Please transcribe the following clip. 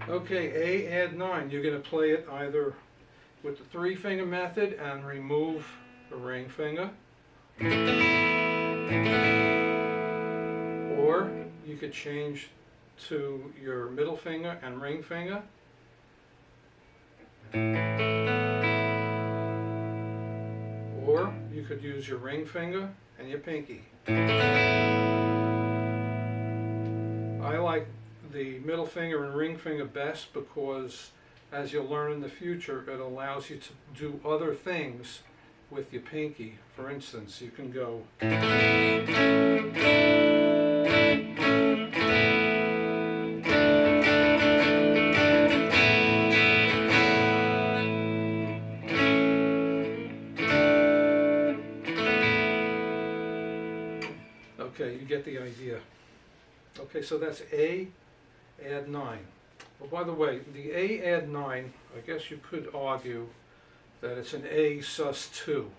Okay, A add 9. You're going to play it either with the 3-finger method and remove the ring finger, or you could change to your middle finger and ring finger, or you could use your ring finger and your pinky. I like the middle finger and ring finger best because, as you'll learn in the future, it allows you to do other things with your pinky. For instance, you can go okay, you get the idea. Okay, so that's A add 9. Well, by the way, the A add 9, I guess you could argue that it's an A sus 2.